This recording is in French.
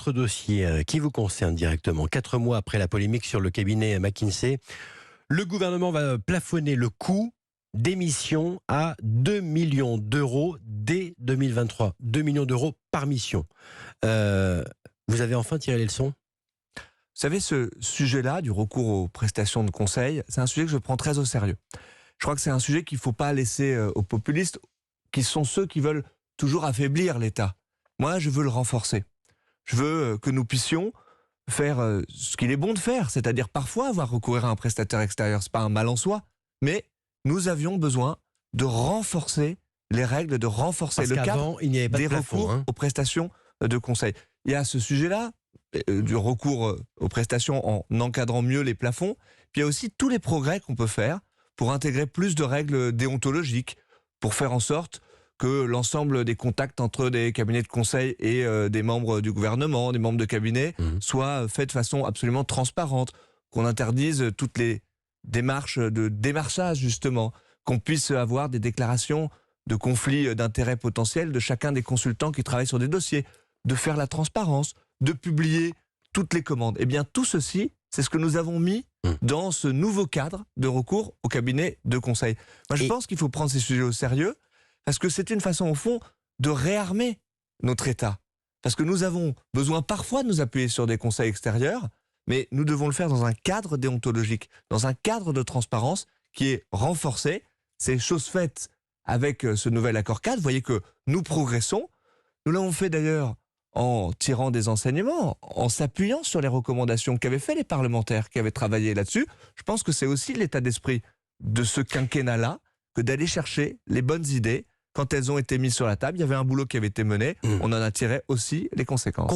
autre dossier qui vous concerne directement. 4 mois après la polémique sur le cabinet McKinsey, le gouvernement va plafonner le coût d'émission à 2 millions d'euros dès 2023. 2 millions d'euros par mission. Vous avez enfin tiré les leçons ? Vous savez, ce sujet-là, du recours aux prestations de conseil, c'est un sujet que je prends très au sérieux. Je crois que c'est un sujet qu'il ne faut pas laisser aux populistes, qui sont ceux qui veulent toujours affaiblir l'État. Moi, je veux le renforcer. Je veux que nous puissions faire ce qu'il est bon de faire, c'est-à-dire parfois avoir recourir à un prestataire extérieur. Ce n'est pas un mal en soi, mais nous avions besoin de renforcer les règles, de renforcer le cadre il n'y avait pas des de plafond, recours aux prestations de conseil. Il y a ce sujet-là, du recours aux prestations en encadrant mieux les plafonds. Puis il y a aussi tous les progrès qu'on peut faire pour intégrer plus de règles déontologiques, pour faire en sorte que l'ensemble des contacts entre des cabinets de conseil et des membres du gouvernement, des membres de cabinet, soient faits de façon absolument transparente, qu'on interdise toutes les démarches de démarchage, justement, qu'on puisse avoir des déclarations de conflits d'intérêts potentiels de chacun des consultants qui travaillent sur des dossiers, de faire la transparence, de publier toutes les commandes. Eh bien, tout ceci, c'est ce que nous avons mis dans ce nouveau cadre de recours au cabinet de conseil. Moi, je pense qu'il faut prendre ces sujets au sérieux, parce que c'est une façon, au fond, de réarmer notre État. Parce que nous avons besoin parfois de nous appuyer sur des conseils extérieurs, mais nous devons le faire dans un cadre déontologique, dans un cadre de transparence qui est renforcé. C'est chose faite avec ce nouvel accord cadre. Vous voyez que nous progressons. Nous l'avons fait d'ailleurs en tirant des enseignements, en s'appuyant sur les recommandations qu'avaient fait les parlementaires qui avaient travaillé là-dessus. Je pense que c'est aussi l'état d'esprit de ce quinquennat-là que d'aller chercher les bonnes idées. Quand elles ont été mises sur la table, il y avait un boulot qui avait été mené. On en a tiré aussi les conséquences.